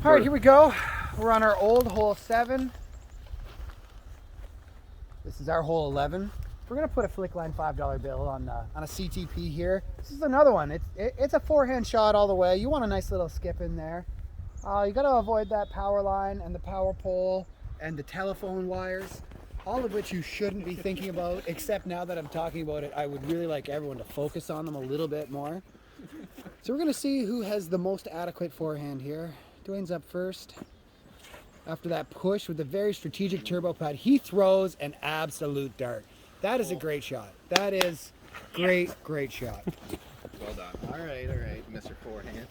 All right, here we go. We're on our old hole 7. This is our hole 11. We're gonna put a flick line $5 bill on a CTP here. This is another one. It's a forehand shot all the way. You want a nice little skip in there. You gotta avoid that power line and the power pole and the telephone wires, all of which you shouldn't be thinking about, except now that I'm talking about it, I would really like everyone to focus on them a little bit more. So we're gonna see who has the most adequate forehand here. Dwayne's up first. After that push with a very strategic turbo pad, he throws an absolute dart. That is a great shot. That is great shot. Well done. All right, Mr. Forehand.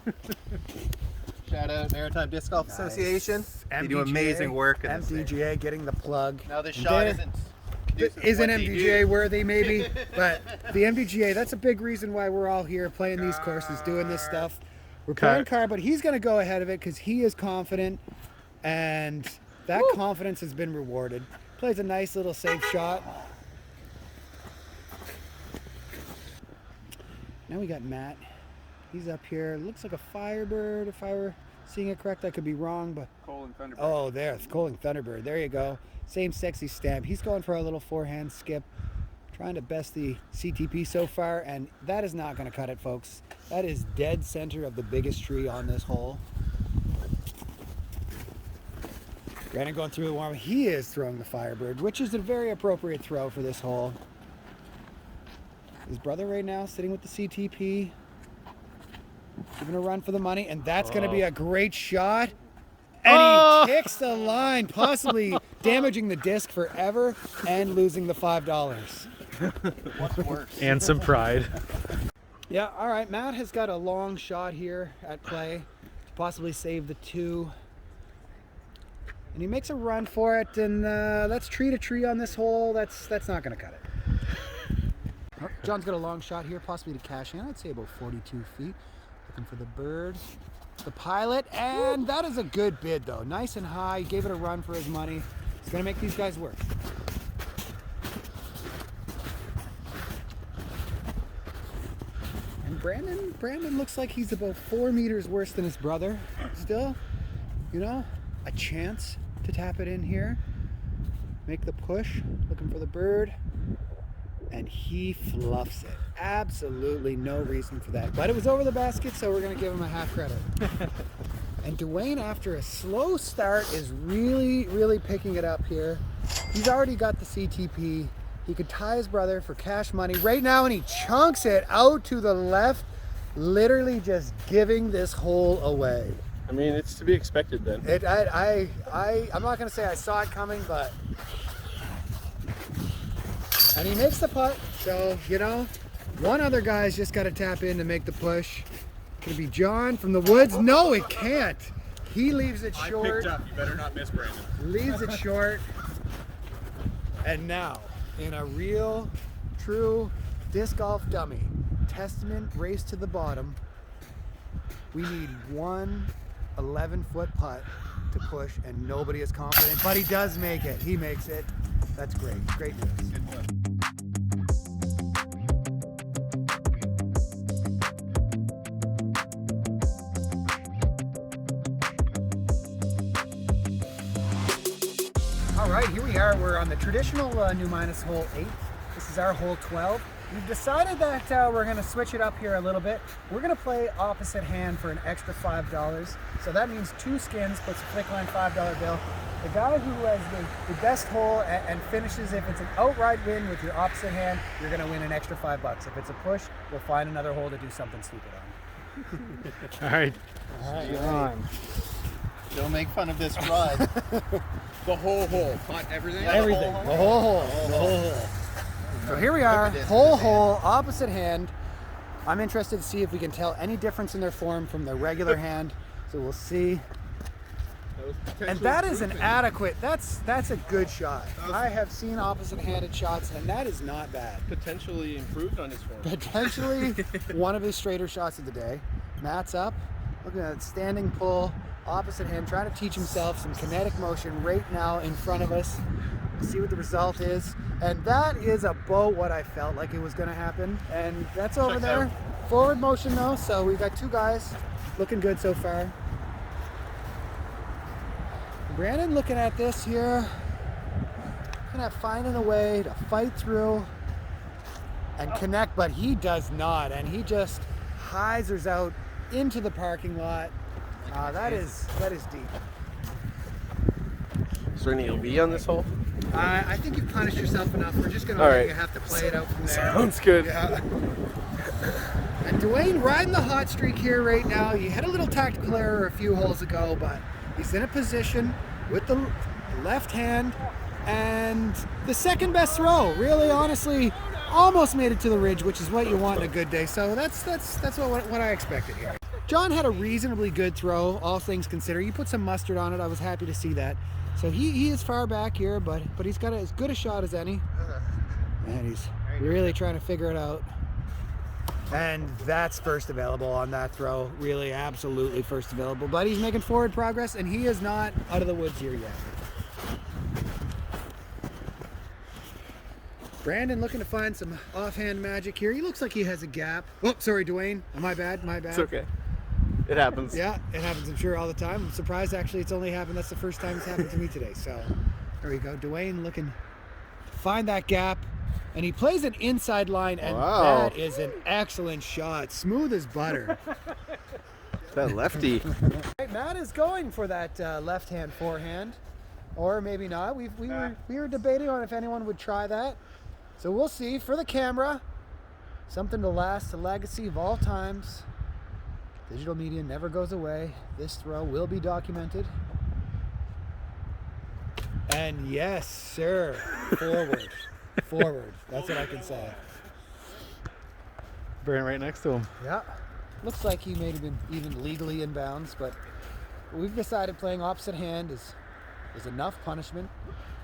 Shout out Maritime Disc Golf Association. MDGA, You do amazing work in this thing. MDGA getting the plug. Now this shot isn't MDGA worthy maybe, but the MDGA, that's a big reason why we're all here playing these courses, doing this stuff. We're playing car, but he's going to go ahead of it because he is confident, and that confidence has been rewarded. Plays a nice little safe shot. Now we got Matt. He's up here. Looks like a Firebird, if I were seeing it correct. I could be wrong, but... Colin Thunderbird. Oh, there, it's Colin Thunderbird. There you go. Same sexy stamp. He's going for a little forehand skip. Trying to best the CTP so far, and that is not going to cut it, folks. That is dead center of the biggest tree on this hole. Brandon going through the warm. He is throwing the Firebird, which is a very appropriate throw for this hole. His brother right now sitting with the CTP, giving a run for the money, and that's going to be a great shot. And he kicks the line, possibly damaging the disc forever and losing the $5. What's worse? And some pride. Yeah, all right, Matt has got a long shot here at play to possibly save the 2. And he makes a run for it, and that's tree to tree on this hole. That's not going to cut it. Oh, John's got a long shot here, possibly to cash in. I'd say about 42 feet. Looking for the bird, the pilot, and that is a good bid though. Nice and high, gave it a run for his money. He's going to make these guys work. And Brandon looks like he's about 4 meters worse than his brother. Still, you know, a chance to tap it in here. Make the push, looking for the bird. And he fluffs it. Absolutely no reason for that. But it was over the basket, so we're going to give him a half credit. And Dwayne, after a slow start, is really picking it up here. He's already got the CTP. He could tie his brother for cash money right now, and he chunks it out to the left, literally just giving this hole away. I mean, it's to be expected then. I'm not going to say I saw it coming, but... And he makes the putt, so, you know, one other guy's just got to tap in to make the push. Could it be John from the woods? No, it can't. He leaves it short. I picked up. You better not miss, Brandon. Leaves it short. And now, in a real, true disc golf dummy, testament race to the bottom, we need one 11-foot putt to push, and nobody is confident, but he does make it. He makes it. That's great. Great news. All right, here we are. We're on the traditional new minus hole 8. This is our hole 12. We've decided that we're going to switch it up here a little bit. We're going to play opposite hand for an extra $5. So that means 2 skins, puts a flick line $5 bill. The guy who has the best hole and finishes, if it's an outright win with your opposite hand, you're going to win an extra $5. If it's a push, we'll find another hole to do something stupid on. All right. John. Don't make fun of this rod. The whole hole. Not everything? Yeah, everything. The whole hole. The whole hole. So here we are, whole hole, opposite hand. I'm interested to see if we can tell any difference in their form from their regular hand. So we'll see. And that is an adequate, that's a good shot. I have seen opposite-handed shots, and that is not bad. Potentially improved on his form. Potentially one of his straighter shots of the day. Matt's up, looking at that standing pull, opposite hand, trying to teach himself some kinetic motion right now in front of us. See what the result is. And that is about what I felt like it was going to happen. And that's over there. Forward motion though, so we've got 2 guys looking good so far. Brandon looking at this here, kind of finding a way to fight through and connect, but he does not, and he just hyzers out into the parking lot. That is deep. Is there any LV on this hole? I think you've punished yourself enough. We're just gonna All let right. you have to play it out from there. Sounds good. Yeah. And Dwayne riding the hot streak here right now. He had a little tactical error a few holes ago, but he's in a position with the left hand and the second best throw. Really, honestly, almost made it to the ridge, which is what you want in a good day. So that's what I expected here. John had a reasonably good throw, all things considered. You put some mustard on it. I was happy to see that. So he is far back here, but he's got as good a shot as any. And he's really trying to figure it out. And that's first available on that throw. Really, absolutely first available. But he's making forward progress, and he is not out of the woods here yet. Brandon looking to find some offhand magic here. He looks like he has a gap. Oh, sorry, Dwayne. My bad. It's okay. It happens. Yeah, it happens, I'm sure, all the time. I'm surprised, actually, it's only happened. That's the first time it's happened to me today. So, there we go. Dwayne looking to find that gap. And he plays an inside line, and Wow. that is an excellent shot. Smooth as butter. That lefty. Right, Matt is going for that left-hand forehand. Or maybe not. We were debating on if anyone would try that. So we'll see. For the camera, something to last, a legacy of all times. Digital media never goes away. This throw will be documented. And yes, sir, forward. Forward. That's what I can say. Burn right next to him. Yeah. Looks like he may have been even legally in bounds, but we've decided playing opposite hand is enough punishment.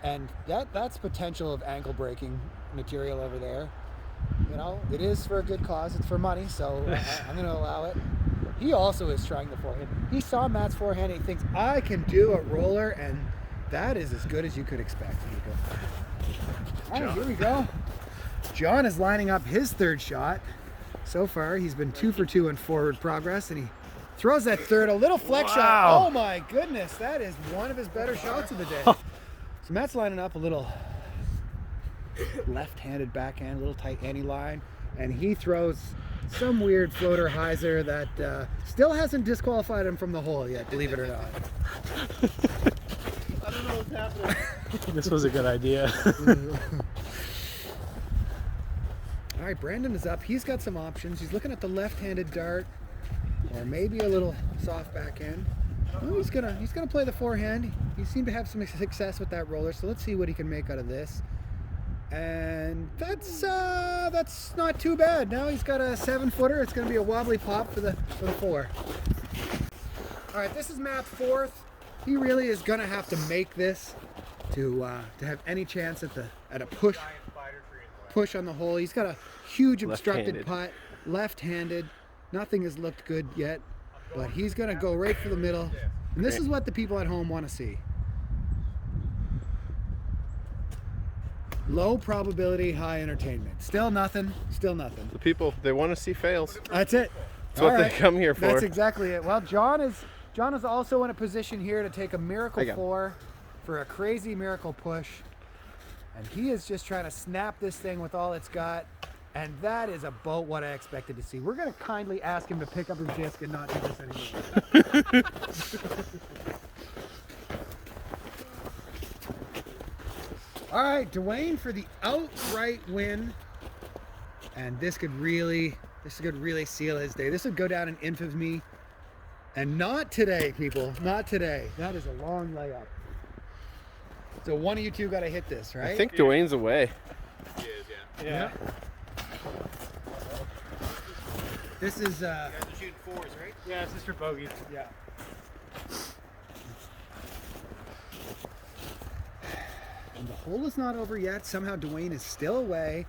And that's potential of ankle breaking material over there. You know, it is for a good cause. It's for money, so I'm going to allow it. He also is trying the forehand. He saw Matt's forehand and he thinks, I can do a roller, and that is as good as you could expect. All right, here we go. John is lining up his third shot. So far, he's been 2 for 2 in forward progress, and he throws that third, a little flex shot. Oh my goodness, that is one of his better shots of the day. So Matt's lining up a little left-handed backhand, a little tight ante line, and he throws some weird floater hyzer that still hasn't disqualified him from the hole yet, believe it or not. I don't know what's happening. This was a good idea. All right, Brandon is up. He's got some options. He's looking at the left-handed dart, or maybe a little soft backhand. Oh, he's gonna play the forehand. He seemed to have some success with that roller, so let's see what he can make out of this. And that's not too bad. Now he's got a 7-footer. It's gonna be a wobbly pop for the 4. All right, this is Matt's fourth. He really is gonna have to make this to have any chance at a push on the hole. He's got a huge obstructed putt, left-handed. Nothing has looked good yet, but he's gonna go right for the middle. And this is what the people at home want to see. Low probability, high entertainment. Still nothing. Still nothing. The people, they want to see fails. That's it. That's what they come here for. That's exactly it. Well, John is also in a position here to take a miracle 4 for a crazy miracle push. And he is just trying to snap this thing with all it's got. And that is about what I expected to see. We're going to kindly ask him to pick up his disc and not do this anymore. All right, Dwayne for the outright win. And this could really seal his day. This would go down in infamy. And not today, people. Not today. That is a long layup. So one of you two got to hit this, right? I think Dwayne's away. He is, Yeah. This is You guys are shooting 4s, right? Yeah, this is for bogey. yeah. And the hole is not over yet. Somehow Dwayne is still away,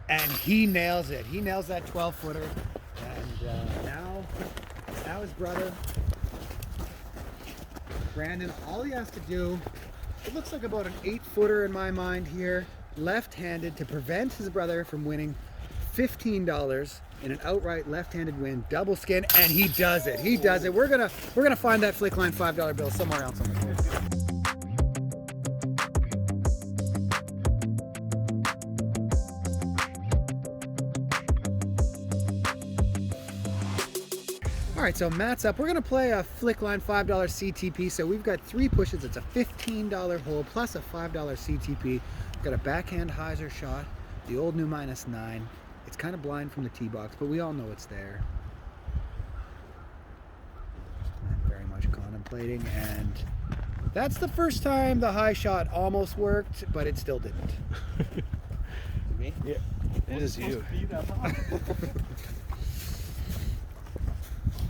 and he nails it. He nails that 12-footer, and now his brother Brandon, all he has to do, it looks like about an 8-footer in my mind here, left-handed, to prevent his brother from winning $15 in an outright left-handed win, double skin, and he does it. He does it. We're gonna find that Flickline $5 bill somewhere else on the course. right, so Matt's up. We're going to play a flick line $5 CTP. So we've got 3 pushes. It's a $15 hole plus a $5 CTP. We've got a backhand hyzer shot, the old new -9. It's kind of blind from the tee box, but we all know it's there. I'm very much contemplating, and that's the first time the high shot almost worked, but it still didn't. Me? Yeah, it is you.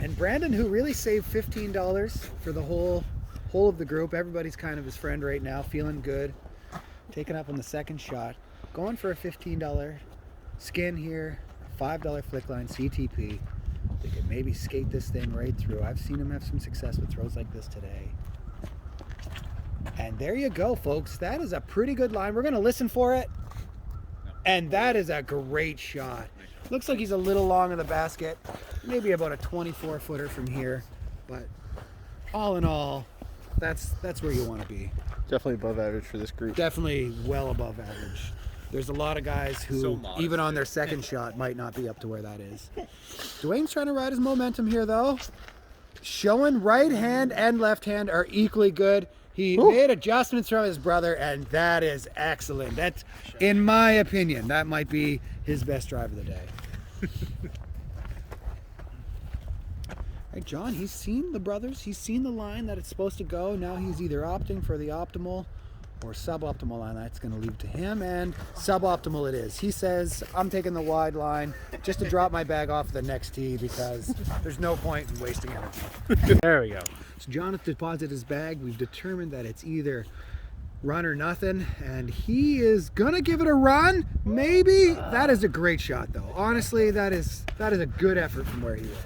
And Brandon, who really saved $15 for the whole of the group, everybody's kind of his friend right now, feeling good, taking up on the second shot, going for a $15 skin here, $5 flick line CTP. They could maybe skate this thing right through. I've seen him have some success with throws like this today. And there you go, folks. That is a pretty good line. We're going to listen for it. And that is a great shot. Looks like he's a little long in the basket. Maybe about a 24-footer from here. But all in all, that's where you want to be. Definitely above average for this group. Definitely well above average. There's a lot of guys who, even on their second shot, might not be up to where that is. Dwayne's trying to ride his momentum here, though. Showing right hand and left hand are equally good. He made adjustments from his brother, and that is excellent. That's, in my opinion, that might be his best drive of the day. All right, John, he's seen the brothers. He's seen the line that it's supposed to go. Now he's either opting for the optimal or suboptimal line. That's going to leave to him, and suboptimal it is. He says, I'm taking the wide line just to drop my bag off the next tee because there's no point in wasting energy. There we go. So John has deposited his bag. We've determined that it's either run or nothing, and he is gonna give it a run. Maybe. That is a great shot, though. Honestly, that is a good effort from where he is.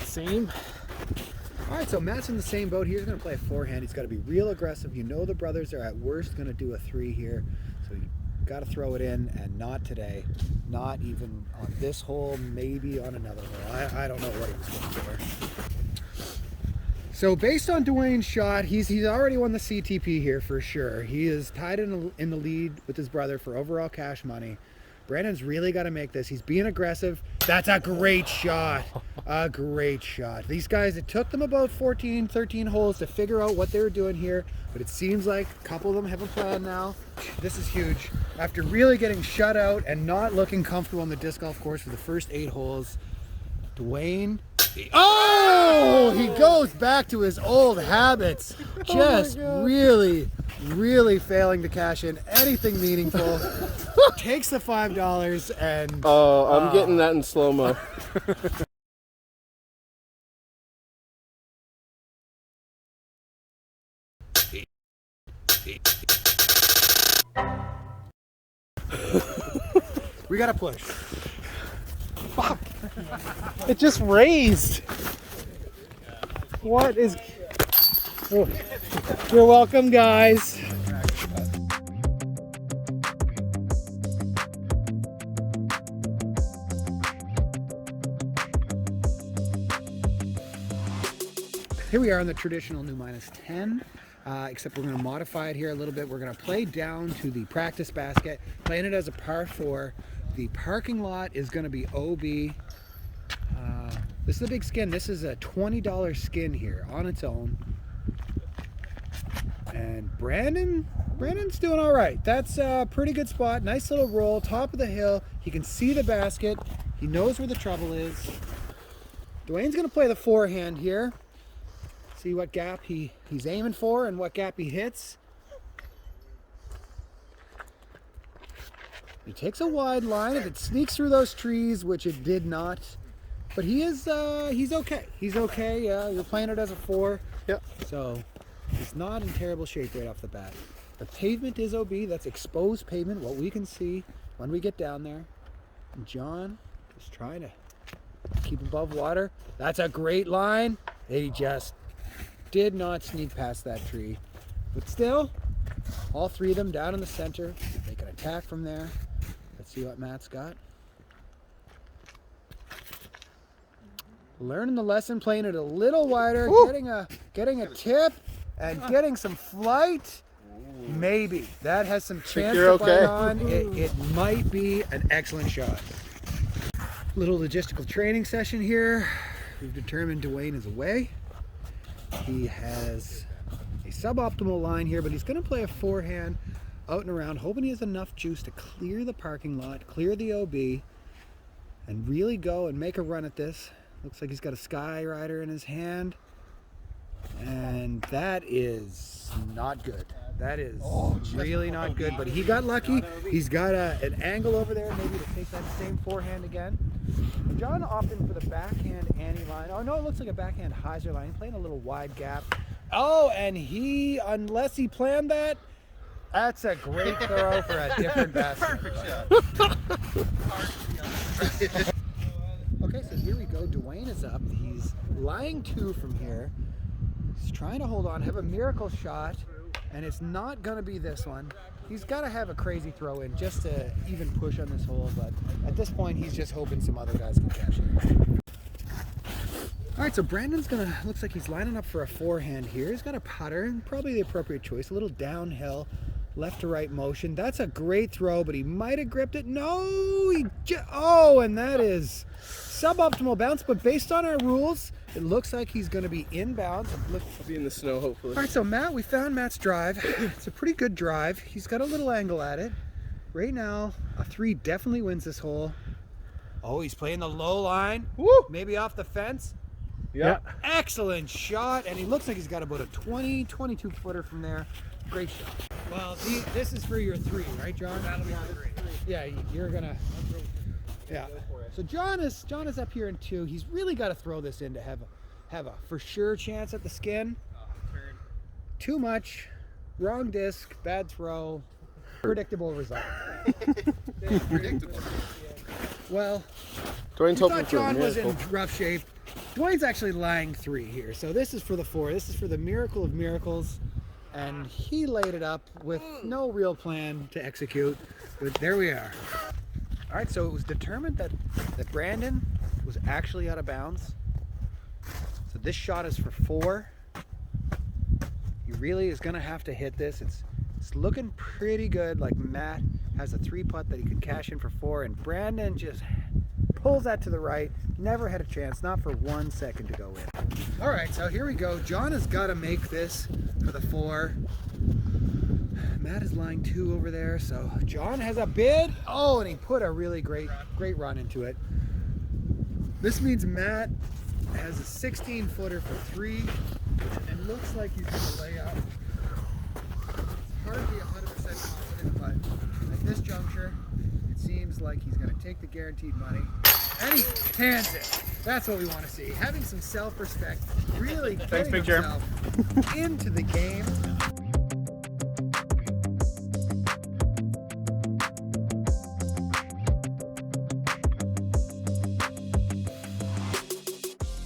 Same. All right, so Matt's in the same boat. He's going to play a forehand. He's got to be real aggressive. You know the brothers are at worst going to do a 3 here, so you got to throw it in, and not today. Not even on this hole, maybe on another hole. I don't know what he was going for. So based on Dwayne's shot, he's already won the CTP here for sure. He is tied in the lead with his brother for overall cash money. Brandon's really got to make this. He's being aggressive. That's a great shot. A great shot. These guys, it took them about 14, 13 holes to figure out what they were doing here, but it seems like a couple of them have a plan now. This is huge. After really getting shut out and not looking comfortable on the disc golf course for the first 8 holes, Dwayne, he goes back to his old habits. Just really failing to cash in anything meaningful. Takes the $5 and... Oh, I'm getting that in slow-mo. We gotta push. Fuck. It just raised. What is... Oh. You're welcome, guys. Here we are on the traditional new -10, except we're going to modify it here a little bit. We're going to play down to the practice basket, playing it as a par 4. The parking lot is going to be OB. This is a big skin. This is a $20 skin here on its own. And Brandon's doing all right. That's a pretty good spot. Nice little roll, top of the hill. He can see the basket. He knows where the trouble is. Dwayne's going to play the forehand here. See what gap he's aiming for and what gap he hits. He takes a wide line. If it sneaks through those trees, which it did not, but he's okay. He's okay. You're playing it as a 4. Yep. So he's not in terrible shape right off the bat. The pavement is OB. That's exposed pavement, what we can see when we get down there. And John is trying to keep above water. That's a great line. He just did not sneak past that tree. But still, all 3 of them down in the center. They can attack from there. Let's see what Matt's got. Learning the lesson, playing it a little wider, getting a tip and getting some flight. Maybe. That has some chance you're to bite okay. on. It might be an excellent shot. Little logistical training session here. We've determined Dwayne is away. He has a suboptimal line here, but he's going to play a forehand out and around, hoping he has enough juice to clear the parking lot, clear the OB, and really go and make a run at this. Looks like he's got a Sky Rider in his hand, and that is not good. That is really not good, but he got lucky. He's got an angle over there, maybe to take that same forehand again. And John opting for the backhand Annie line. Oh no, it looks like a backhand hyzer line, playing a little wide gap. Oh, and he, unless he planned that, that's a great throw for a different basket. Okay, so here we go. Dwayne is up. He's lying 2 from here. He's trying to hold on, have a miracle shot, and it's not going to be this one. He's got to have a crazy throw in just to even push on this hole, but at this point, he's just hoping some other guys can catch it. All right, so Brandon's looks like he's lining up for a forehand here. He's got a putter, and probably the appropriate choice, a little downhill, left to right motion. That's a great throw, but he might have gripped it. No, and that is suboptimal bounce, but based on our rules, it looks like he's going to be inbounds. I'll be in the snow, hopefully. All right, so Matt, we found Matt's drive. It's a pretty good drive. He's got a little angle at it. Right now, a 3 definitely wins this hole. Oh, he's playing the low line. Woo! Maybe off the fence. Yeah. Excellent shot, and he looks like he's got about a 22 footer from there. Great shot. Well, this is for your 3, right, John? That'll be your 3. Yeah, you're gonna. Yeah. So John is up here in 2. He's really got to throw this in to have a for sure chance at the skin. Too much, wrong disc, bad throw, predictable result. Predictable. Well, Dwayne's we hoping thought for a John was in miracle. rough shape. Dwayne's actually lying 3 here, so this is for the 4. This is for the miracle of miracles, and he laid it up with no real plan to execute. But there we are. All right, so it was determined that Brandon was actually out of bounds. So this shot is for 4. He really is going to have to hit this. It's looking pretty good. Like Matt has a 3-putt that he could cash in for 4, and Brandon just pulls that to the right. Never had a chance, not for 1 second to go in. All right, so here we go. John has got to make this for the 4. Matt is lying 2 over there, so John has a bid. Oh, and he put a really great run into it. This means Matt has a 16-footer for 3, and looks like he's going to lay up. It's hard to be 100% confident, but at this juncture, it seems like he's going to take the guaranteed money, and he hands it. That's what we want to see. Having some self-respect, really getting himself into the game.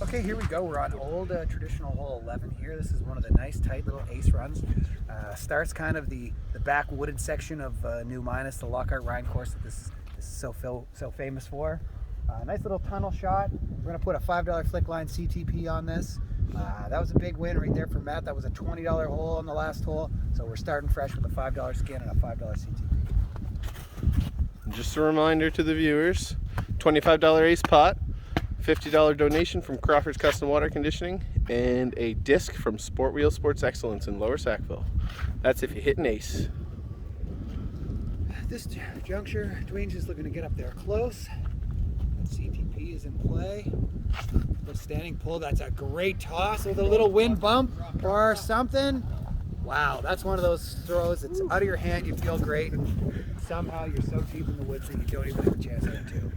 Okay, here we go. We're on old traditional hole 11 here. This is one of the nice tight little ace runs. Starts kind of the back wooded section of New Minas, the Lockhart Rhine course that this is so famous for. Nice little tunnel shot. We're gonna put a $5 flick line CTP on this. That was a big win right there for Matt. That was a $20 hole on the last hole. So we're starting fresh with a $5 skin and a $5 CTP. Just a reminder to the viewers, $25 ace pot, $50 donation from Crawford's Custom Water Conditioning, and a disc from Sport Wheel Sports Excellence in Lower Sackville. That's if you hit an ace. At this juncture, Dwayne's just looking to get up there close. That CTP is in play. Little standing pull. That's a great toss with a little wind bump or something. Wow, that's one of those throws. It's out of your hand. You feel great. And somehow you're so deep in the woods that you don't even have a chance at it too.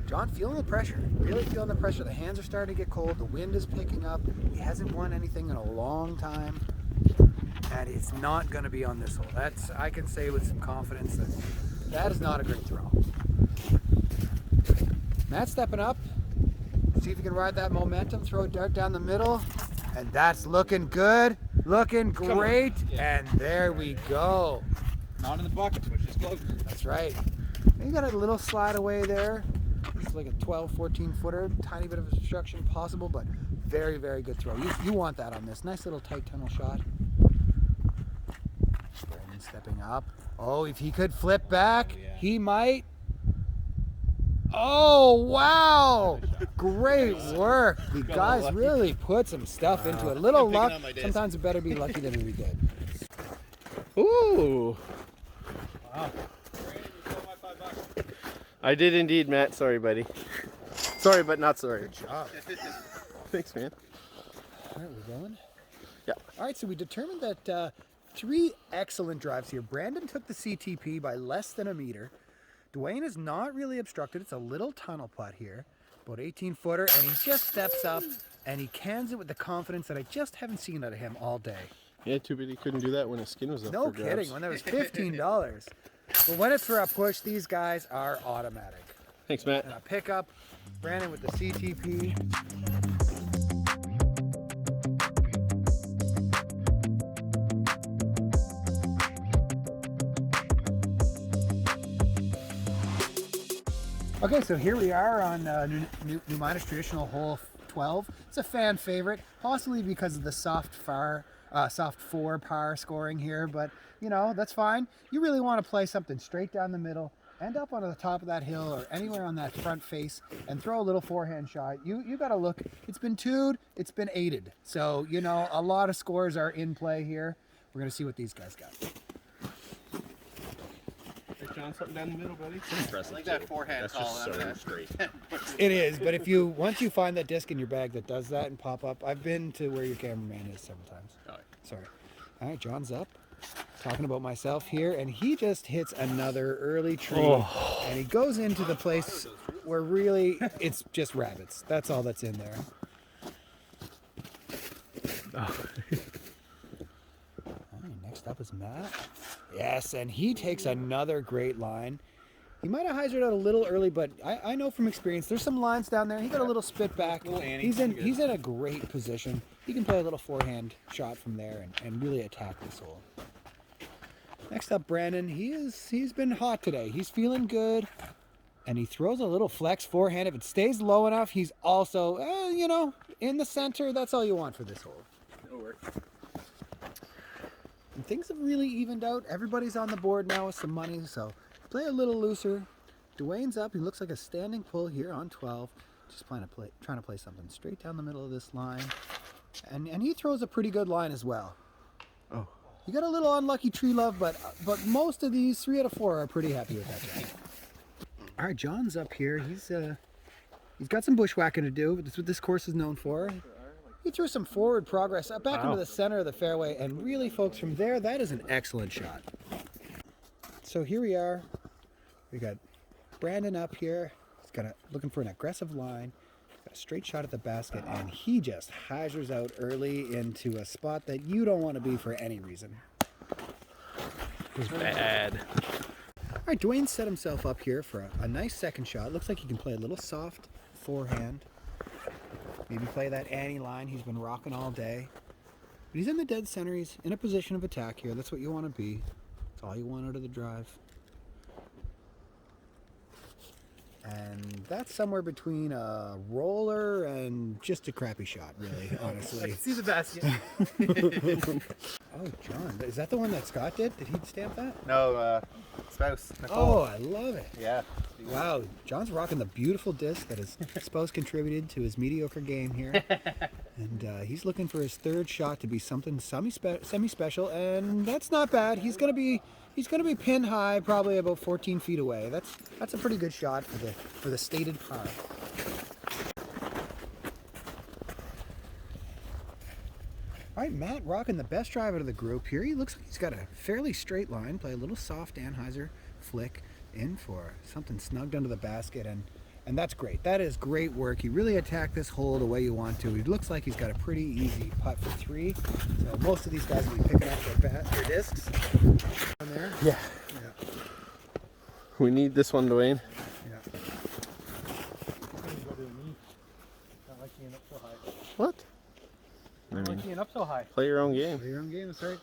John feeling the pressure, really feeling the pressure. The hands are starting to get cold. The wind is picking up. He hasn't won anything in a long time, and it's not going to be on this hole. That's, I can say with some confidence that that is not a great throw. Matt stepping up. See if he can ride that momentum. Throw a dart down the middle, and that's looking good, looking great. And there we go. Not in the bucket, which is close. That's right. You got a little slide away there. It's like a 12, 14 footer. Tiny bit of obstruction possible, but very, very good throw. You want that on this. Nice little tight tunnel shot. Brandon stepping up. Oh, if he could flip back, he might. Oh, wow. Great work. The guys really put some stuff into it. A little luck. Sometimes it better be lucky than it be good. Ooh. Wow. I did indeed, Matt. Sorry, buddy. Sorry, but not sorry. Good job. Thanks, man. All right, we're going? Yeah. All right, so we determined that 3 excellent drives here. Brandon took the CTP by less than a meter. Dwayne is not really obstructed. It's a little tunnel putt here, about 18 footer, and he just steps up and he cans it with the confidence that I just haven't seen out of him all day. Yeah, too bad he couldn't do that when his skin was up No for grabs. kidding, when that was $15. But when it's for a push, these guys are automatic. Thanks, Matt. And a pickup, Brandon with the CTP. Okay, so here we are on New Midas traditional hole 12. It's a fan favorite, possibly because of the soft 4 par scoring here, but you know, that's fine. You really want to play something straight down the middle, end up on the top of that hill or anywhere on that front face and throw a little forehand shot. You got to look, it's been 2'd, it's been 8'd. So, you know, a lot of scores are in play here. We're going to see what these guys got. John, something down the middle, buddy. I like that forehand call. That's just so straight. It is, but if once you find that disc in your bag that does that and pop up, I've been to where your cameraman is several times. Sorry. All right, John's up. Talking about myself here, and he just hits another early tree, and he goes into the place where really it's just rabbits. That's all that's in there. All right, next up is Matt. Yes, and he takes another great line. He might have hyzered out a little early, but I know from experience, there's some lines down there. He got a little spit back. He's in a great position. He can play a little forehand shot from there and really attack this hole. Next up, Brandon. He's been hot today. He's feeling good, and he throws a little flex forehand. If it stays low enough, he's also, you know, in the center. That's all you want for this hole. It'll work. And things have really evened out. Everybody's on the board now with some money, so play a little looser. Dwayne's up. He looks like a standing pull here on 12. Just trying to play something straight down the middle of this line. And he throws a pretty good line as well. Oh. You got a little unlucky tree love, but most of these 3 out of 4 are pretty happy with that guy. All right, John's up here. He's got some bushwhacking to do. That's what this course is known for. He threw some forward progress up back into the center of the fairway, and really, folks, from there, that is an excellent shot. So here we are. We got Brandon up here. He's looking for an aggressive line. Got a straight shot at the basket, and he just hyzers out early into a spot that you don't want to be for any reason. It was bad. All right, Dwayne set himself up here for a nice second shot. Looks like he can play a little soft forehand. Maybe play that Annie line he's been rocking all day. But he's in the dead center. He's in a position of attack here. That's what you want to be. That's all you want out of the drive. And that's somewhere between a roller and just a crappy shot, really, honestly. See the basket. Oh, John, is that the one that Scott did? Did he stamp that? No, spouse. Oh, Nicole. I love it. Yeah. Wow, John's rocking the beautiful disc that his spouse contributed to his mediocre game here. And he's looking for his third shot to be something semi-special, and that's not bad. He's gonna be pin high, probably about 14 feet away. That's a pretty good shot for the stated par. All right, Matt rocking the best drive out of the group here. He looks like he's got a fairly straight line. Play a little soft Anheuser flick in for something snugged under the basket, and that's great. That is great work. He really attacked this hole the way you want to. He looks like he's got a pretty easy putt for 3. So most of these guys will be picking up their discs. On there. Yeah. We need this one, Dwayne. Yeah. Not like being up so high. What? Not like being up so high. Play your own game. Play your own game, that's right.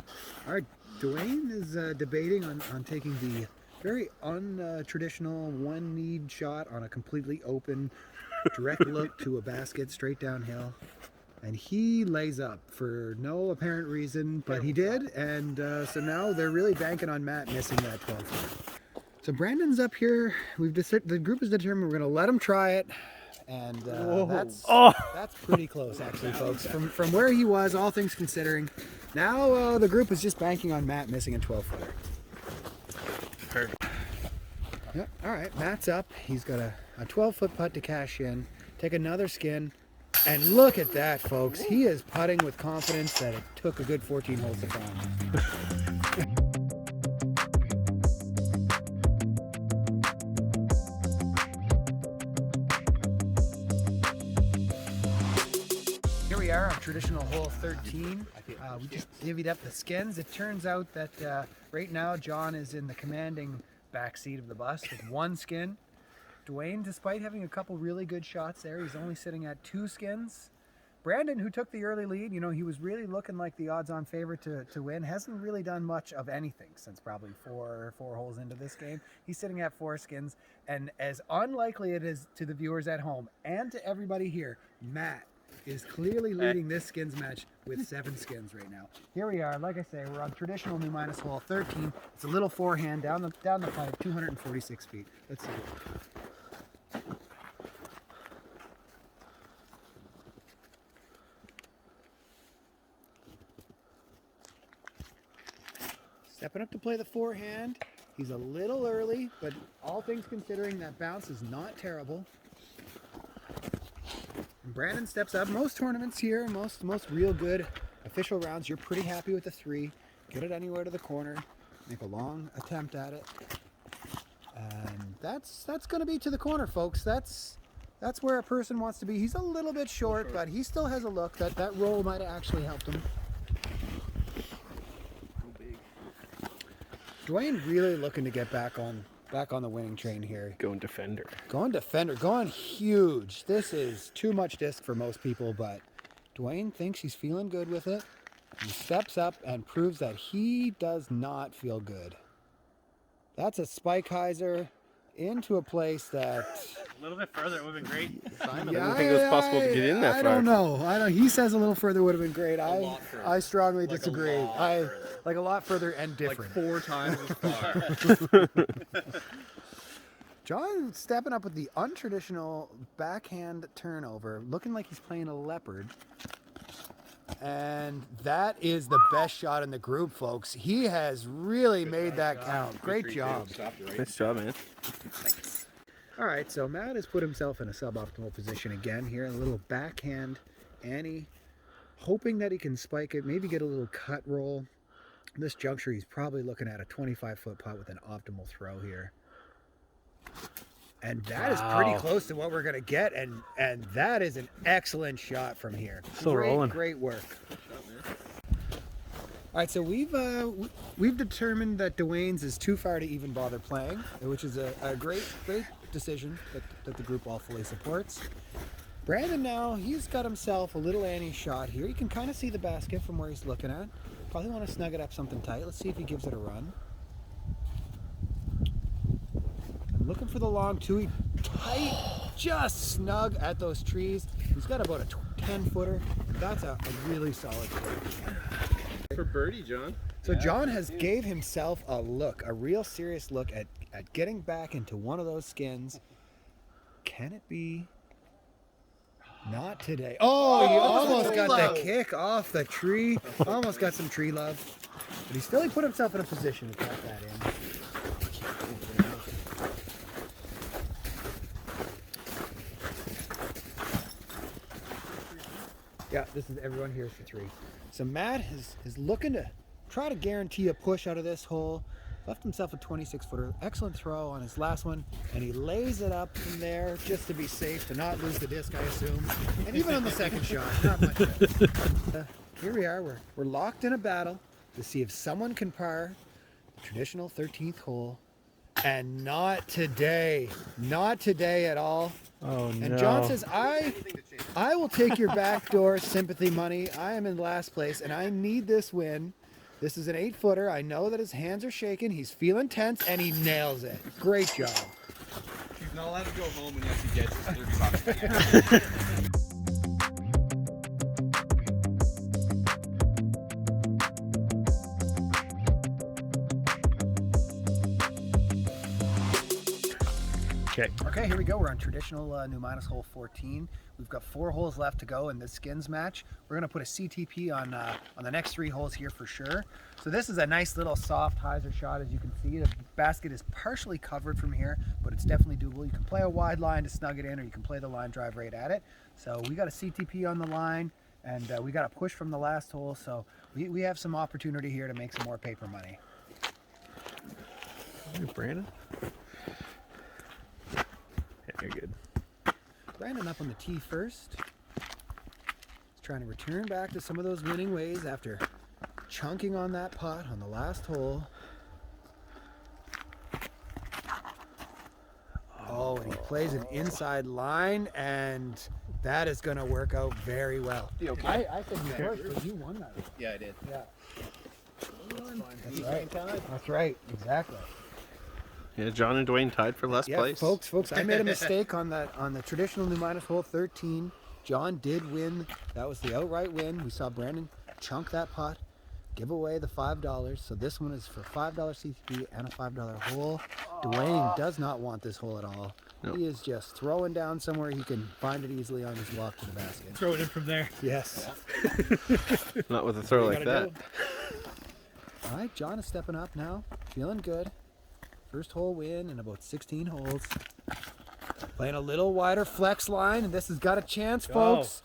All right, Dwayne is debating on taking the very untraditional one-knee shot on a completely open, direct look to a basket straight downhill. And he lays up for no apparent reason, but he did. And so now they're really banking on Matt missing that 12-footer. So Brandon's up here. The group has determined we're going to let him try it. And that's pretty close, actually, folks. From where he was, all things considering, now the group is just banking on Matt missing a 12-footer. Perfect. Yep. All right, Matt's up. He's got a 12-foot putt to cash in. Take another skin. And look at that, folks. He is putting with confidence that it took a good 14 holes to find. Here we are on traditional hole 13. We just divvied up the skins. It turns out that right now John is in the commanding back seat of the bus with one skin. Dwayne, despite having a couple really good shots there, he's only sitting at 2 skins. Brandon, who took the early lead, you know, he was really looking like the odds-on favorite to win, hasn't really done much of anything since probably four holes into this game. He's sitting at 4 skins, and as unlikely it is to the viewers at home and to everybody here, Matt is clearly leading this skins match with 7 skins right now. Here we are, like I say, we're on traditional new minus hole 13. It's a little forehand down the pipe, 246 feet. Let's see. Stepping up to play the forehand. He's a little early, but all things considering, that bounce is not terrible. And Brandon steps up. Most tournaments here, most real good official rounds, you're pretty happy with the 3. Get it anywhere to the corner. Make a long attempt at it. And that's going to be to the corner, folks. That's where a person wants to be. He's a little bit short, but he still has a look. That roll might have actually helped him. Dwayne really looking to get back on the winning train here. Going defender. Going huge. This is too much disc for most people, but Dwayne thinks he's feeling good with it. He steps up and proves that he does not feel good. That's a Spikeiser into a place that... A little bit further would have been great. I didn't think it was possible to get in that far. I don't know. He says a little further would have been great. I strongly disagree. Like a lot further and different. Like 4 times as far. John stepping up with the untraditional backhand turnover, looking like he's playing a leopard. And that is the best shot in the group, folks. He has really made that count. Great job. Nice job, man. All right, so Matt has put himself in a suboptimal position again here. A little backhand Annie, hoping that he can spike it, maybe get a little cut roll. This juncture, he's probably looking at a 25-foot putt with an optimal throw here. And that is pretty close to what we're going to get, and that is an excellent shot from here. Still rolling. Great work. All right, so we've determined that Dwayne's is too far to even bother playing, which is a great decision that the group all fully supports. Brandon now, he's got himself a little Annie shot here. You can kind of see the basket from where he's looking at. Probably want to snug it up something tight. Let's see if he gives it a run. I'm looking for the long 2. Tight, just snug at those trees. He's got about a 10-footer. That's a really solid play. For birdie, John. So John has gave himself a real serious look at getting back into one of those skins. Can it be? Not today. Oh, he almost got the kick off the tree. Almost got some tree love. But he put himself in a position to cut that in. Yeah, this is everyone here's for 3. So Matt is looking to try to guarantee a push out of this hole. Left himself a 26-footer. Excellent throw on his last one. And he lays it up from there just to be safe, to not lose the disc, I assume. And even on the second shot, not much better. Here we are. We're locked in a battle to see if someone can par the traditional 13th hole. And not today. Not today at all. Oh, no. And John says, I will take your backdoor sympathy money. I am in last place, and I need this win. This is an 8-footer. I know that his hands are shaking. He's feeling tense, and he nails it. Great job. He's not allowed to go home unless he gets his 30 bucks. Okay, here we go. We're on traditional new minus hole 14. We've got 4 holes left to go in this skins match. We're gonna put a CTP on the next 3 holes here for sure. So this is a nice little soft hyzer shot. As you can see, the basket is partially covered from here, but it's definitely doable. You can play a wide line to snug it in, or you can play the line drive right at it. So we got a CTP on the line, and we got a push from the last hole. So we have some opportunity here to make some more paper money. Hey, Brandon. You're good. Brandon up on the tee first. He's trying to return back to some of those winning ways after chunking on that putt on the last hole. Oh, and he plays an inside line, and that is going to work out very well. Okay. I said you first, but you won that. Yeah, I did. Yeah. That's right. That's right. Exactly. Yeah, John and Dwayne tied for last Yeah, place. folks, I made a mistake on the traditional new minus hole 13. John did win. That was the outright win. We saw Brandon chunk that putt, give away the $5. So this one is for $5 CTP and a $5 hole. Dwayne does not want this hole at all. Nope. He is just throwing down somewhere he can find it easily on his walk to the basket. Throw it in from there. Yes. Not with a throw like that. All right, John is stepping up now, feeling good. First hole win in about 16 holes. Playing a little wider flex line, and this has got a chance, folks.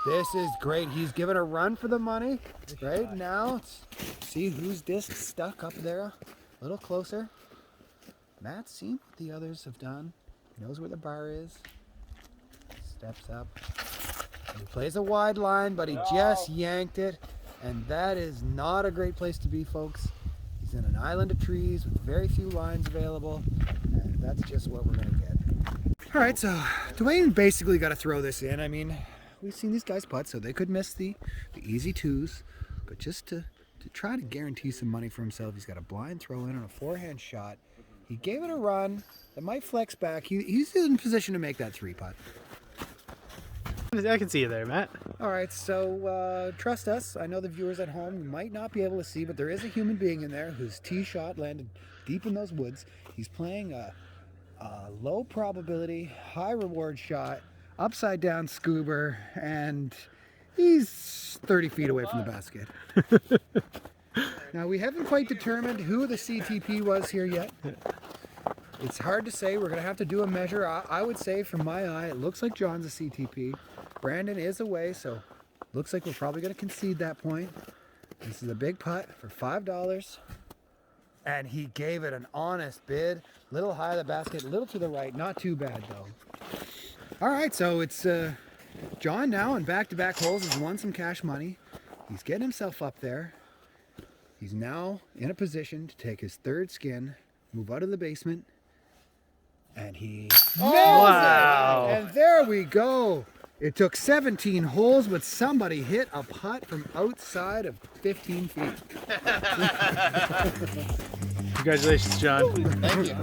This is great. He's giving a run for the money. Right now, see whose disc stuck up there a little closer. Matt's seen what the others have done. He knows where the bar is. Steps up. And he plays a wide line, but he just yanked it. And that is not a great place to be, folks. He's in an island of trees with very few lines available, and that's just what we're going to get. All right, so Dwayne basically got to throw this in. I mean, we've seen these guys putt, so they could miss the easy twos, but just to try to guarantee some money for himself, he's got a blind throw in on a forehand shot. He gave it a run that might flex back. He's in position to make that 3 putt. I can see you there, Matt. All right, so trust us. I know the viewers at home might not be able to see, but there is a human being in there whose tee shot landed deep in those woods. He's playing a low probability, high reward shot, upside down scuba, and he's 30 feet away from the basket. Now, we haven't quite determined who the CTP was here yet. It's hard to say. We're going to have to do a measure. I would say, from my eye, it looks like John's a CTP. Brandon is away, so looks like we're probably going to concede that point. This is a big putt for $5. And he gave it an honest bid. Little high of the basket, a little to the right. Not too bad, though. All right, so it's John now on back-to-back holes has won some cash money. He's getting himself up there. He's now in a position to take his 3rd skin, move out of the basement, and he nails it! And there we go. It took 17 holes, but somebody hit a putt from outside of 15 feet. Congratulations, John. Thank you.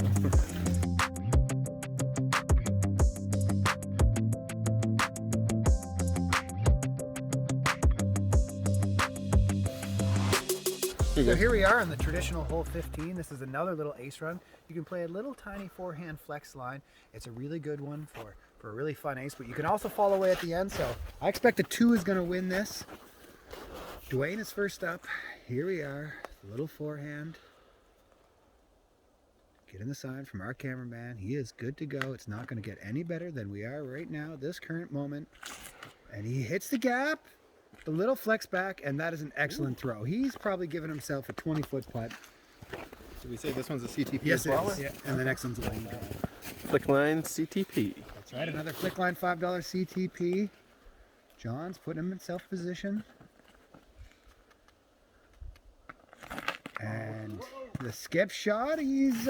So here we are on the traditional hole 15. This is another little ace run. You can play a little tiny forehand flex line. It's a really good one for a really fun ace, but you can also fall away at the end. So I expect a 2 is going to win this. Dwayne is first up. Here we are, little forehand. Getting the sign from our cameraman. He is good to go. It's not going to get any better than we are right now, this current moment. And he hits the gap. The little flex back, and that is an excellent throw. He's probably given himself a 20-foot putt. Did we say this one's a CTP Yes, as well? it is. Yeah. And the next one's a line drive. Flick line CTP. That's right, another flick line $5 CTP. John's putting himself in position. And the skip shot, he's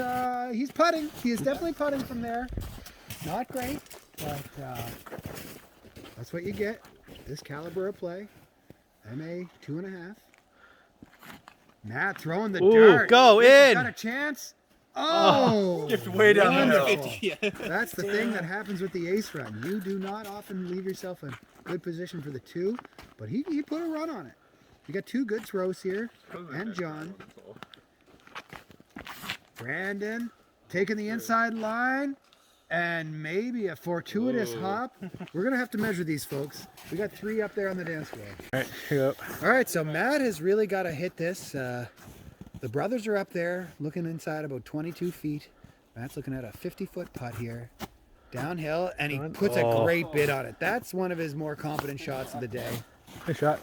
putting. He is definitely putting from there. Not great, but that's what you get. This caliber of play. MA 2.5. Matt throwing the Ooh, dart. go This has in. Got a chance. Oh, Skipped way down the wonderful. hill. That's the thing that happens with the ace run. You do not often leave yourself in good position for the 2, but he put a run on it. You got 2 good throws here, and John. Brandon taking the inside line, and maybe a fortuitous hop. We're gonna have to measure these, folks. We got 3 up there on the dance floor. All right, here you go. All right, so Matt has really got to hit this. The brothers are up there looking inside about 22 feet. Matt's looking at a 50-foot putt here. Downhill, and he puts a great bid on it. That's one of his more confident shots of the day. Good shot.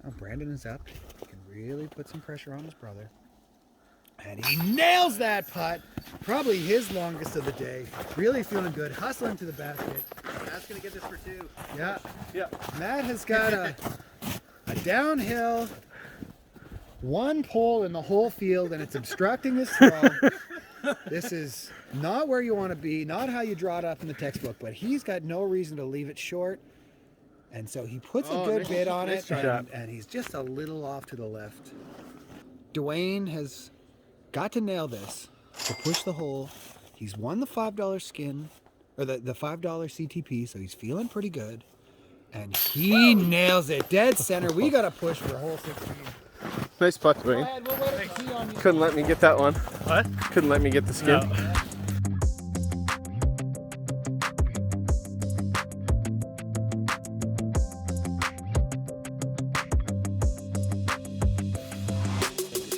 Oh, Brandon is up. He can really put some pressure on his brother. And he nails that putt. Probably his longest of the day. Really feeling good. Hustling to the basket. Matt's gonna get this for 2. Yeah. Yeah. Matt has got a downhill, 1 pole in the whole field, and it's obstructing his throw. This is not where you want to be, not how you draw it up in the textbook, but he's got no reason to leave it short. And so he puts a good bid on it, and he's just a little off to the left. Dwayne has got to nail this to push the hole. He's won the $5 skin, or the $5 CTP, so he's feeling pretty good. And he nails it. Dead center. We got to push for hole 16. Nice putt, Go Dwayne. ahead, we'll wait to see on you. Couldn't let me get that one. What? Couldn't let me get the skin. No.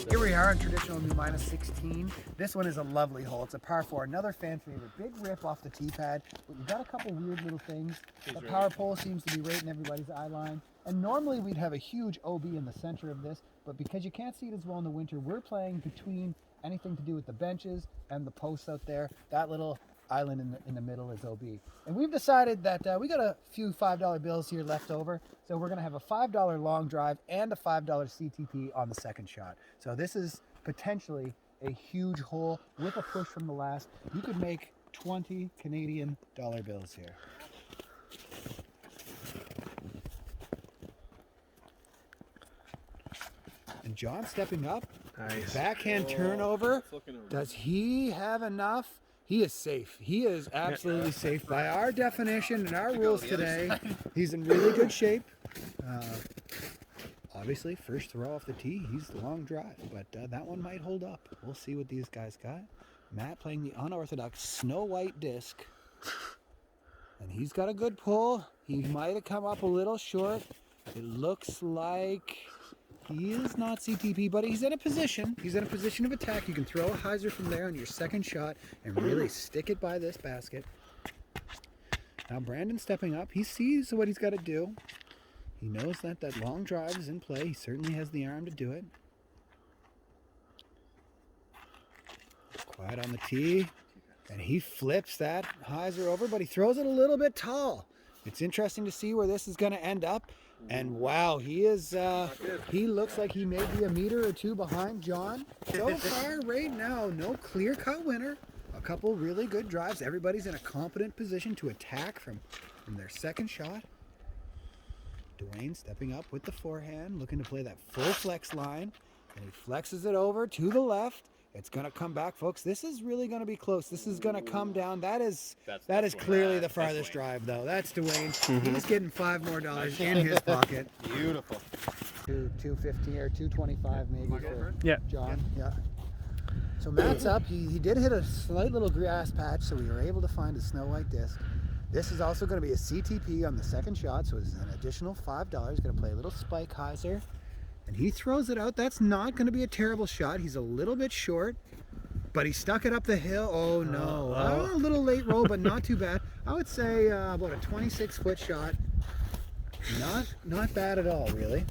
Here we are on traditional new minus 16. This one is a lovely hole. It's a par 4, another fan favorite. Big rip off the tee pad, but you've got a couple weird little things. The power pole seems to be right in everybody's eye line. And normally we'd have a huge OB in the center of this, but because you can't see it as well in the winter, we're playing between anything to do with the benches and the posts out there. That little island in the middle is OB. And we've decided that we got a few $5 bills here left over, so we're going to have a $5 long drive and a $5 CTP on the second shot. So this is potentially a huge hole with a push from the last. You could make 20 Canadian dollar bills here. And John stepping up. Nice. Backhand turnover. Does he have enough? He is safe. He is absolutely safe by our definition and our rules today. He's in really good shape. Obviously, first throw off the tee, he's the long drive, but that one might hold up. We'll see what these guys got. Matt playing the unorthodox snow white disc. And he's got a good pull. He might have come up a little short. It looks like he is not CTP, but he's in a position. He's in a position of attack. You can throw a hyzer from there on your second shot and really stick it by this basket. Now Brandon's stepping up. He sees what he's got to do. He knows that that long drive is in play. He certainly has the arm to do it. Quiet on the tee. And he flips that hyzer over, but he throws it a little bit tall. It's interesting to see where this is going to end up. And wow, he looks like he may be a meter or two behind John. So far, right now, no clear-cut winner. A couple really good drives. Everybody's in a competent position to attack from their second shot. Dwayne stepping up with the forehand, looking to play that full flex line. And he flexes it over to the left. It's going to come back, folks. This is really going to be close. This is going to come down. That is clearly the farthest drive, though. That's Dwayne. He's getting $5 more in his pocket. Beautiful. 250 or 225 maybe for Yeah. John. Yeah. So Matt's up. He did hit a slight little grass patch, so we were able to find a snow white disc. This is also going to be a CTP on the second shot, so it's an additional $5. Going to play a little spike hyzer. And he throws it out. That's not going to be a terrible shot. He's a little bit short, but he stuck it up the hill. Oh, no. A little late roll, but not too bad. I would say about a 26-foot shot. Not bad at all, really.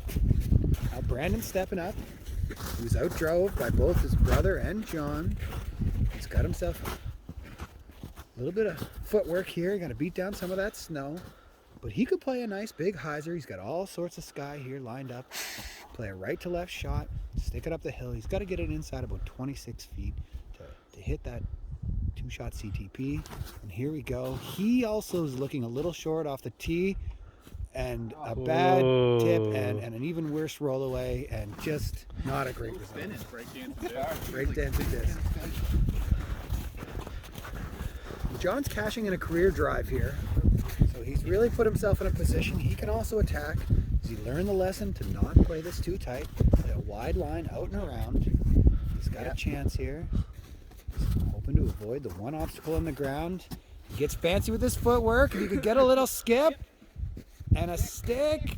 Now Brandon's stepping up. He was outdrove by both his brother and John. He's got himself a little bit of footwork here. Got to beat down some of that snow. But he could play a nice big hyzer. He's got all sorts of sky here lined up. Play a right to left shot, stick it up the hill. He's got to get it inside about 26 feet to hit that two-shot CTP. And here we go. He also is looking a little short off the tee. and a bad tip and an even worse roll away, and just not a great result. Breakdancing disc. John's cashing in a career drive here, so he's really put himself in a position. He can also attack. He learned the lesson to not play this too tight. A wide line out and around. He's got a chance here. He's hoping to avoid the one obstacle on the ground. He gets fancy with his footwork. If he could get a little skip and a stick.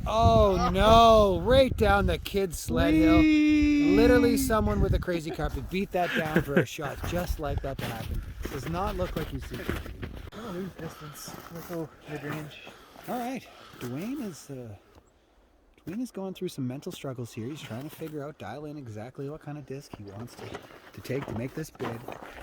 Oh no, right down the kid's sled hill. Literally someone with a crazy carpet beat that down for a shot just like that to happen. Does not look like he's CTP. I'm gonna lose distance. We'll go mid-range. All right, Dwayne is going through some mental struggles here. He's trying to figure out, dial in exactly what kind of disc he wants to take to make this bid.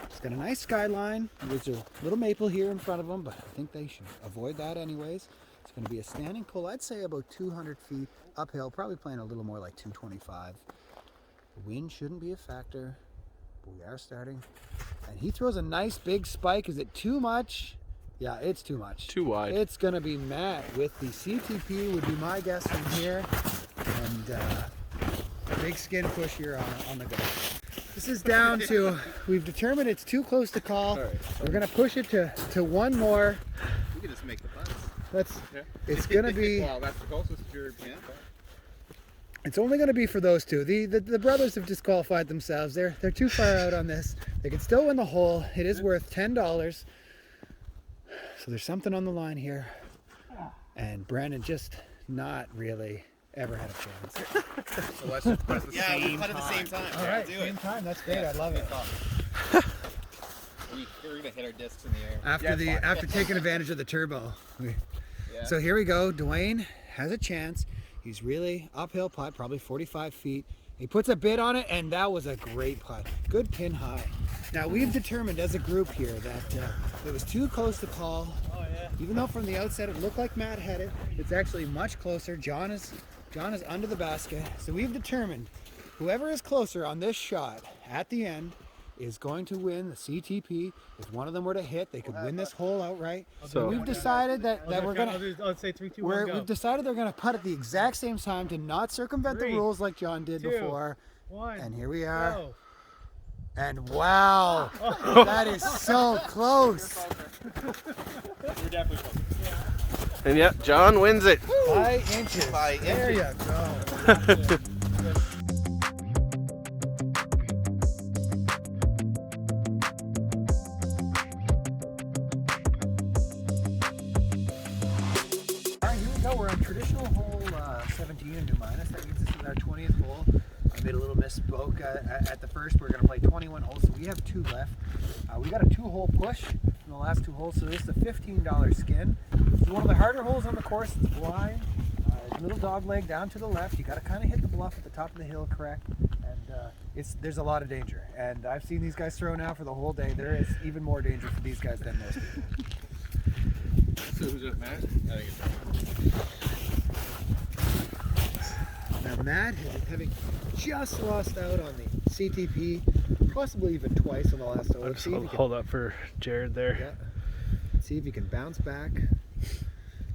He's got a nice skyline. There's a little maple here in front of him, but I think they should avoid that anyways. It's going to be a standing pull, I'd say about 200 feet uphill, probably playing a little more like 225. The wind shouldn't be a factor, but we are starting. And he throws a nice big spike. Is it too much? Yeah, it's too much. Too wide. It's going to be Matt with the CTP would be my guess from here. And a big skin push here on the go. This is down to, we've determined it's too close to call. We're going to push it to one more. You can just make the putts. It's going to be, Well, that's the closest to your it's only going to be for those two. The brothers have disqualified themselves. They're too far out on this. They can still win the hole. It is worth $10. So there's something on the line here. And Brandon just not really ever had a chance. So let's just put at the same time. At the same time. All right, do same it. time. That's great. I love it. We're gonna hit our discs in the air. After taking advantage of the turbo. So here we go. Dwayne has a chance. He's really uphill putt, probably 45 feet. He puts a bid on it, and that was a great putt. Good pin high. Now we've determined as a group here that it was too close to call. Even though from the outset it looked like Matt had it, it's actually much closer. John is under the basket. So we've determined whoever is closer on this shot at the end is going to win the CTP. If one of them were to hit, they could win this hole outright. So we've decided that we're gonna. I'll say 3, 2, 1, go. We've decided they're gonna putt at the exact same time to not circumvent the 3, rules like John did 2, before. 1. And here we are. Go. And wow, that is so close. We're definitely close. And yeah, John wins it. 5 inches. There you go. We're on traditional hole 17 in New Minas. That means this is our 20th hole. I made a little misspoke at the first. We're going to play 21 holes, so we have 2 left. We got a 2-hole push in the last 2 holes, so this is a $15 skin. This is one of the harder holes on the course. It's blind. Little dog leg down to the left. You got to kind of hit the bluff at the top of the hill correct, and there's a lot of danger. And I've seen these guys throw now for the whole day. There is even more danger for these guys than most people. So who's it, Matt? I think it's Now Matt, having just lost out on the CTP, possibly even twice on the last hole. Just hold up for Jared there. Yeah. See if he can bounce back.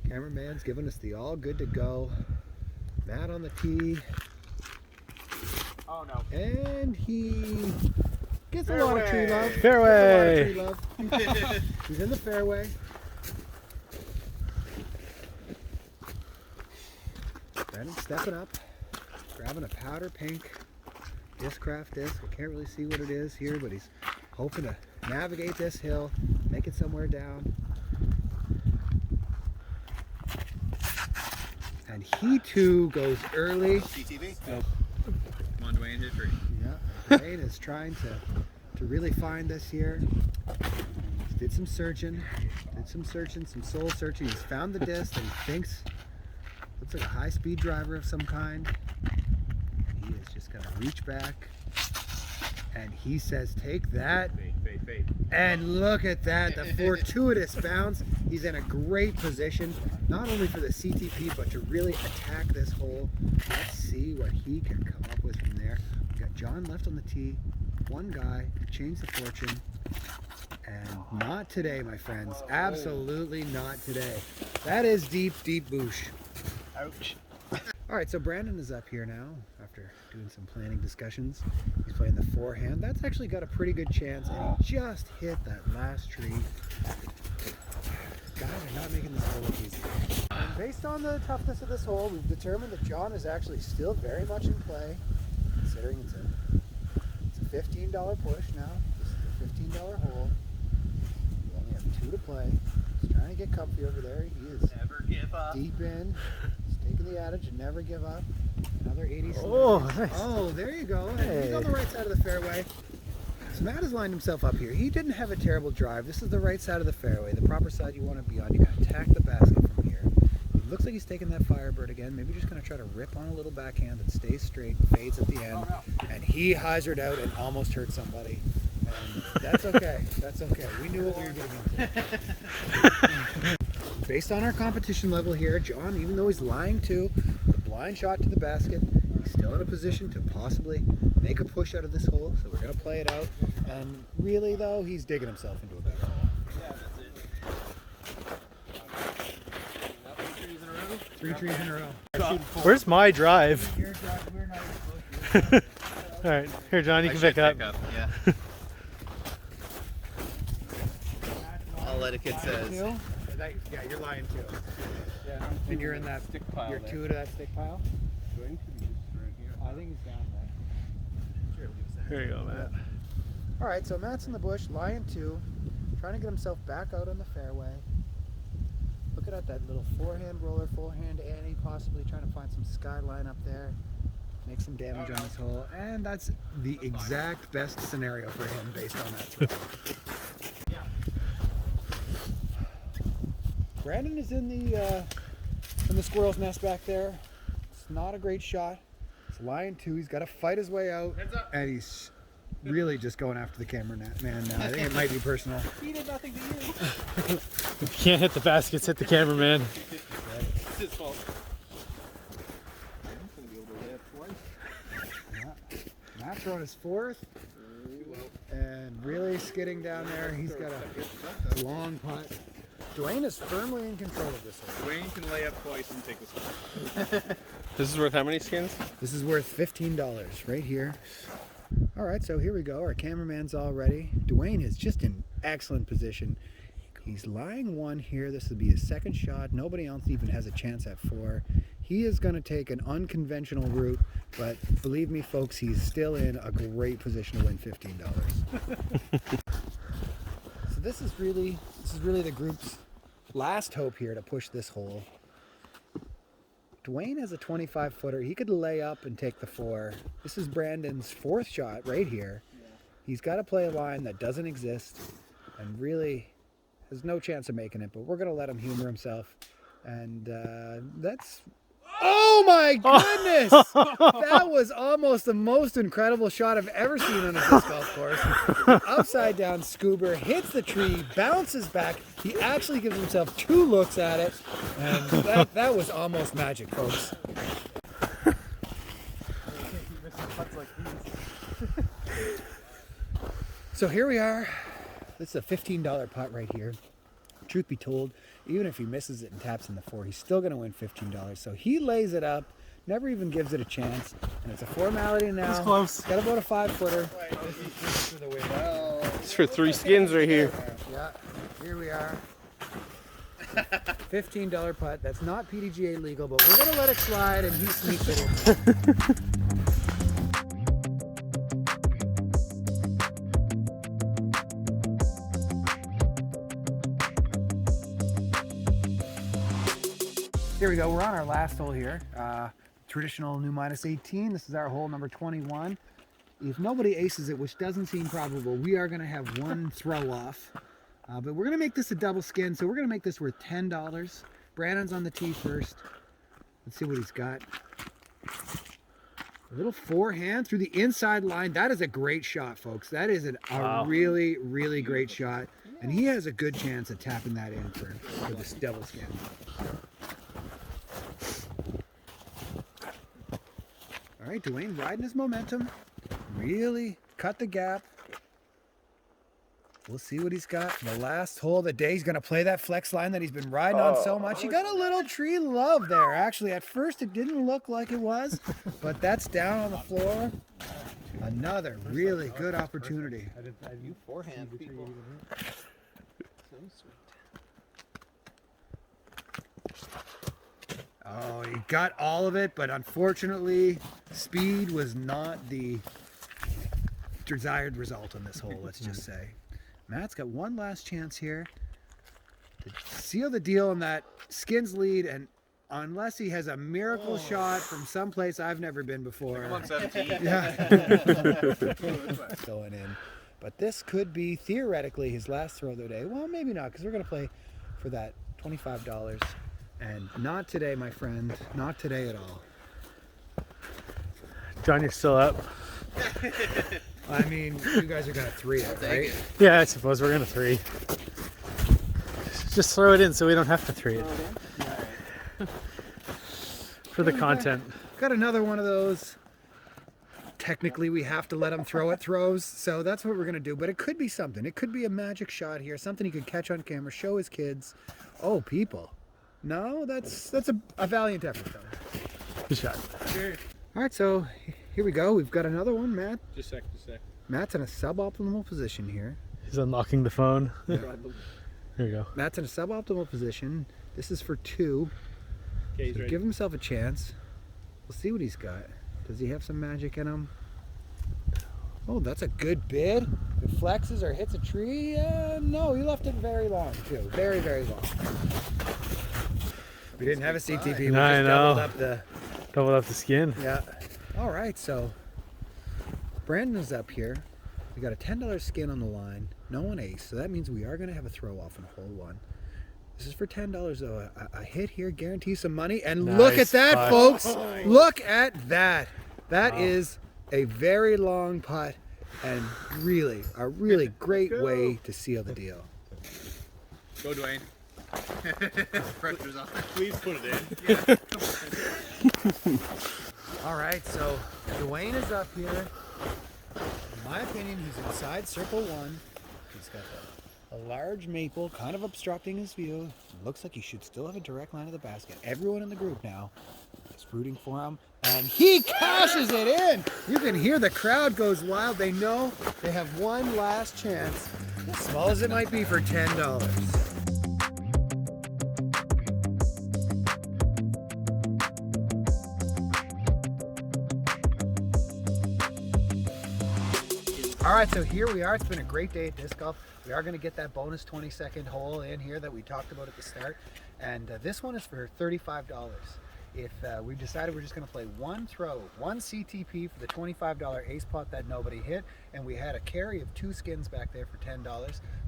Cameraman's giving us the all good to go. Matt on the tee. Oh no. And he gets a lot of tree love. Fairway. Gets a lot of tree love. He's in the fairway. Brandon stepping up, grabbing a powder pink Discraft disc. I can't really see what it is here, but he's hoping to navigate this hill, make it somewhere down. And he too goes early. CTV. Come on, Dwayne, hit 3. Yeah, Dwayne is trying to really find this here. Did some searching, some soul searching. He's found the disc that he thinks looks like a high-speed driver of some kind. He is just gonna reach back, and he says, "Take that." Fade. And look at that, the fortuitous bounce. He's in a great position, not only for the CTP, but to really attack this hole. Let's see what he can come up with from there. We've got John left on the tee. One guy to change the fortune. And not today, my friends. Absolutely not today. That is deep, deep boosh. Ouch. All right, so Brandon is up here now after doing some planning discussions. He's playing the forehand. That's actually got a pretty good chance, and he just hit that last tree. Guys are not making this hole look easy. And based on the toughness of this hole, we've determined that John is actually still very much in play, considering it's a $15 push now. This is a $15 hole. We only have 2 to play. He's trying to get comfy over there. He is Never give up. deep in. He's taking the adage and never give up. Another 80. Oh, nice. Oh, there you go. And Hey. he's on the right side of the fairway. So Matt has lined himself up here. He didn't have a terrible drive. This is the right side of the fairway, the proper side you want to be on. You got to attack the basket from here. It looks like he's taking that Firebird again. Maybe just going to try to rip on a little backhand that stays straight, fades at the end. And he hyzered out and almost hurt somebody. And that's okay. That's okay. We knew what we were getting into. Based on our competition level here, John, even though he's lying to the blind shot to the basket, he's still in a position to possibly make a push out of this hole. So we're going to play it out. And really, though, he's digging himself into a better hole. Yeah, that's it. 3 trees in a row. 3 trees in a row. Where's my drive? Your drive, we're not even close to it. All right, here, John, you I can should pick up. Yeah. All etiquette says. Yeah, you're lying too. Yeah, And you're in that stick pile. You're 2 to that stick pile? I think he's down there. Here you go, Matt. All right, so Matt's in the bush, lying 2, trying to get himself back out on the fairway. Looking at that little forehand roller, forehand Annie, possibly trying to find some skyline up there, make some damage on this hole, and that's the exact best scenario for him based on that throw. Brandon is in the squirrel's nest back there. It's not a great shot. It's lying 2. He's got to fight his way out, and he's really just going after the cameraman now. I think it might be personal. He did nothing to you. If you can't hit the baskets, hit the cameraman. It's his fault. Matt throwing his 4th, and really skidding down there. He's got a long putt. Dwayne is firmly in control of this hole. Dwayne can lay up twice and take this one. This is worth how many skins? This is worth $15 right here. All right, so here we go. Our cameraman's all ready. Dwayne is just in excellent position. He's lying 1 here. This will be his 2nd shot. Nobody else even has a chance at 4. He is going to take an unconventional route, but believe me, folks, he's still in a great position to win $15. So this is really the group's last hope here to push this hole. Dwayne has a 25-footer. He could lay up and take the 4. This is Brandon's 4th shot right here. He's got to play a line that doesn't exist and really has no chance of making it, but we're going to let him humor himself. And that's... Oh my goodness! That was almost the most incredible shot I've ever seen on a disc golf course. Upside down scoober, hits the tree, bounces back. He actually gives himself 2 looks at it, and that was almost magic, folks. So here we are. This is a $15 putt right here. Truth be told, even if he misses it and taps in the 4, he's still going to win $15. So he lays it up, never even gives it a chance, and it's a formality now. He's close. Got about a 5-footer. It's for 3 skins right here. Yeah, here we are. $15 putt. That's not PDGA legal, but we're going to let it slide, and he sneaks it in. Here we go. We're on our last hole here. Traditional new -18. This is our hole number 21. If nobody aces it, which doesn't seem probable, we are going to have 1 throw off. But we're going to make this a double skin, so we're going to make this worth $10. Brandon's on the tee first. Let's see what he's got. A little forehand through the inside line. That is a great shot, folks. That is a really, really great shot. And he has a good chance of tapping that in for this double skin. All right, Dwayne riding his momentum. Really cut the gap. We'll see what he's got. The last hole of the day, he's going to play that flex line that he's been riding on so much. He got a little tree love there. Actually, at first it didn't look like it was, but that's down on the floor. Another really good opportunity. You forehand people. So sweet. Oh, he got all of it, but unfortunately, speed was not the desired result on this hole, let's just say. Matt's got one last chance here to seal the deal on that skins lead, and unless he has a miracle shot from someplace I've never been before. I'm on 17. Yeah. Going in. But this could be theoretically his last throw of the day. Well, maybe not, because we're going to play for that $25. And not today, my friend. Not today at all. John, you're still up. I mean, you guys are going to 3 it, right? Yeah, I suppose we're gonna 3. Just throw it in so we don't have to 3 it. For the content. Got another one of those. Technically, we have to let him throw it throws, so that's what we're going to do. But it could be something. It could be a magic shot here, something he could catch on camera, show his kids. Oh, people. No, that's a valiant effort, though. Good shot. All right, so here we go. We've got another one, Matt. Just a sec. Matt's in a suboptimal position here. He's unlocking the phone. Here we go. Matt's in a suboptimal position. This is for 2. Okay, So give himself a chance. We'll see what he's got. Does he have some magic in him? Oh, that's a good bid. If it flexes or hits a tree, no, he left it very long too. Very, very long. We didn't have a CTP. We I just know. Doubled up the skin. Yeah. All right, so Brandon's up here. We got a $10 skin on the line. No one ace, so that means we are going to have a throw off in hole 1. This is for $10 though. A hit here guarantees some money. And look at Nice that, putt. folks. Look at that. That is a very long putt and really a really great way to seal the deal. Go, Dwayne. Pressure's on. Please put it in. All right, so Dwayne is up here. In my opinion, he's inside circle 1. He's got a large maple kind of obstructing his view. Looks like he should still have a direct line to the basket. Everyone in the group now is rooting for him, and he cashes it in. You can hear the crowd goes wild. They know they have one last chance, as small as it might be, for $10. All right, so here we are. It's been a great day at disc golf. We are going to get that bonus 20-second hole in here that we talked about at the start. And this one is for $35. If we decided we're just going to play one throw, one CTP for the $25 ace pot that nobody hit, and we had a carry of 2 skins back there for $10.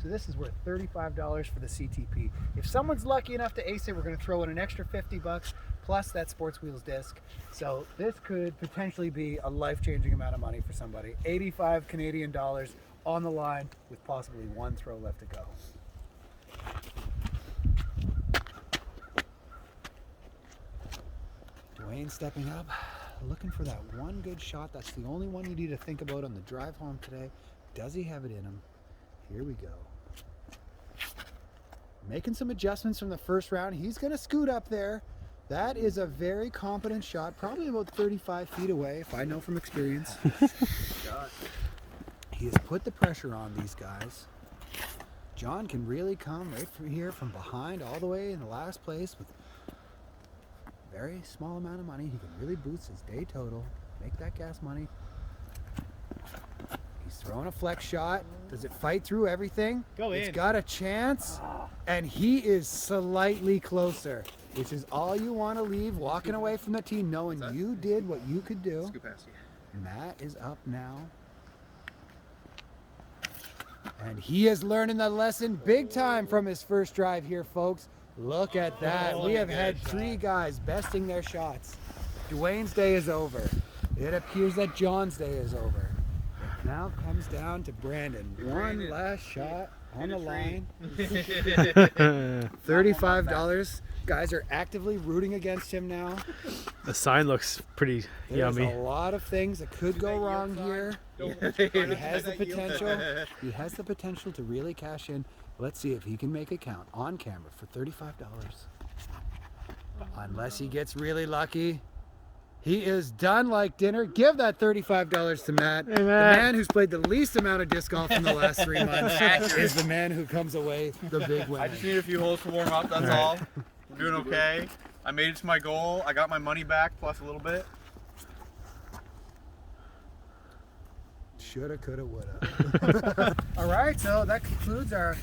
So this is worth $35 for the CTP. If someone's lucky enough to ace it, we're going to throw in an extra $50 plus that Sports Wheels disc. So this could potentially be a life-changing amount of money for somebody. 85 Canadian dollars on the line with possibly one throw left to go. Dwayne stepping up, looking for that one good shot. That's the only one you need to think about on the drive home today. Does he have it in him? Here we go. Making some adjustments from the first round. He's going to scoot up there. That is a very competent shot, probably about 35 feet away, if I know from experience. He has put the pressure on these guys. John can really come right from here from behind all the way in the last place with a very small amount of money. He can really boost his day total, make that gas money. He's throwing a flex shot. Does it fight through everything? It's got a chance, and he is slightly closer, which is all you want to leave walking away from the tee knowing you did what you could do. Scoop past you. Matt is up now. And he is learning the lesson big time from his first drive here, folks. Look at that. We have had 3 guys besting their shots. Dwayne's day is over. It appears that John's day is over. It now comes down to Brandon. One last shot on the line. $35. Guys are actively rooting against him now. The sign looks pretty There's yummy. a lot of things that could go wrong here. He has the potential. He has the potential to really cash in. Let's see if he can make it count on camera for $35. Unless he gets really lucky. He is done like dinner. Give that $35 to Matt. Hey, The Matt. man who's played the least amount of disc golf in the last 3 months is the man who comes away the big winner. I just need a few holes to warm up, that's all. We're doing okay. I made it to my goal. I got my money back plus a little bit. Shoulda, coulda, woulda. All right, so that concludes our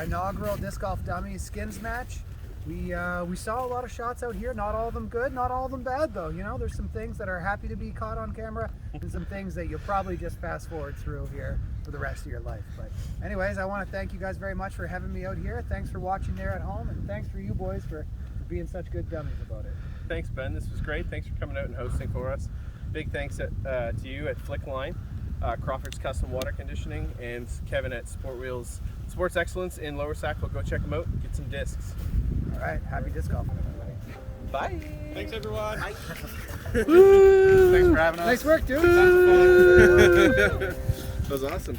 inaugural Disc Golf Dummies skins match. We saw a lot of shots out here, not all of them good, not all of them bad though. You know, there's some things that are happy to be caught on camera and some things that you'll probably just fast forward through here for the rest of your life. But anyways, I want to thank you guys very much for having me out here. Thanks for watching there at home, and thanks for you boys for being such good dummies about it. Thanks, Ben. This was great. Thanks for coming out and hosting for us. Big thanks to you at Flickline, Crawford's Custom Water Conditioning, and Kevin at Sport Wheels Sports Excellence in Lower Sackville. Go check them out. Get some discs. All right, happy disc golfing, everybody. Bye. Thanks everyone. Thanks for having us. Nice work, dude. That was awesome.